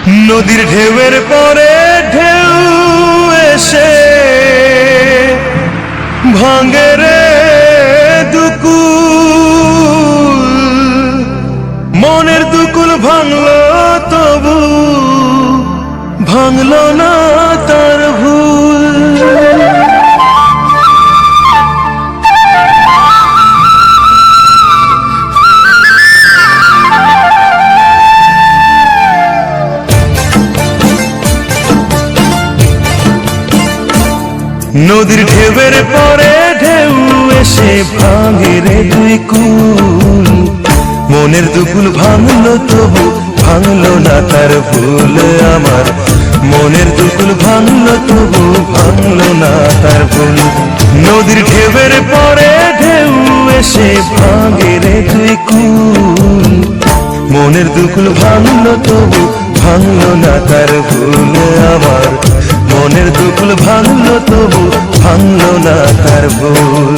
নদীর ঢেউয়ের পরে ঢেউ এসে ভাঙে রে দুকুল, মনের দুকুল ভাঙলো তবু ভাঙলো না তার ভুল। নদীর ঢেউয়ের পরে ঢেউ এসে ভাঙে রে দুই কুল, মনের দুকুল ভাঙলো তবু ভাঙলো না তার ভুল। আমার মনের দুকুল ভাঙলো তবু ভাঙলো না তার ভুল। নদীর ঢেউয়ের পরে ঢেউ এসে ভাঙে রে দুই কুল, মনের দুকুল ভাঙলো তবু ভাঙলো না তার ভুল। আমার মনের দুকুল ভাঙলো তবু ভাঙলো না তার ভুল।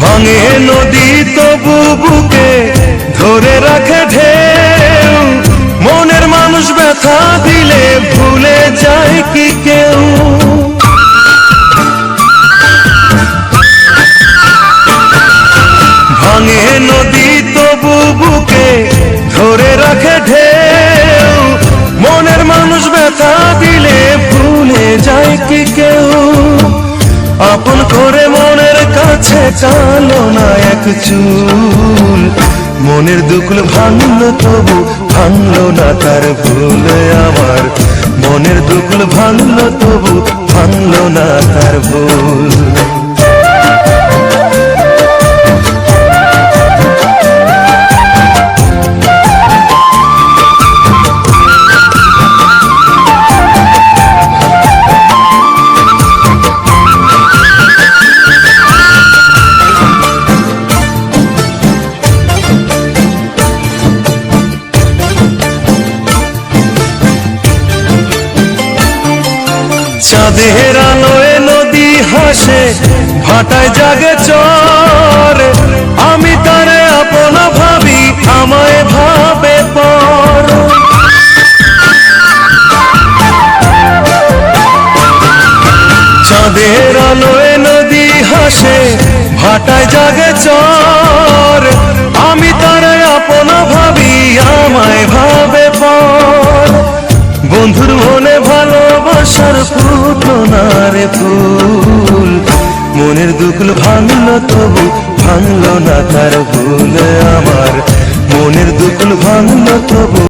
ভাঙে নদী তবু বুকে ধরে রাখে ঢেউ, মনের মানুষ ব্যথা দিলে ভুলে যায় কি কেউ। ভাঙে নদী তবু বুকে ধরে রাখে ঢেউ, মনের মানুষ ব্যথা দিলে ভুলে যায় কি কেউ। আপন করে মনের কাছে টানো না এক চুল, মনের দুকুল ভাঙলো তবু ভাঙলো না তার ভুল। আমার মনের দুকুল ভাঙলো তবু ভাঙলো না তার ভুল। চাঁদের আলোয় নদী হাসে ভাটায় জাগে চর, আমি তারে আপন ভাবি আমায় ভাবে পর। চাঁদের আলোয় নদী হাসে ভাটায় জাগে চর, আমি তারে আপন ভাবি আমায় ভাবে পর। বন্ধুর মনে ভালোবাসার ফুটলো না রে ফুল, মনের দুকুল ভাঙলো তবু ভাঙলো না তার ভুল। আমার মনের দুকুল ভাঙলো তবু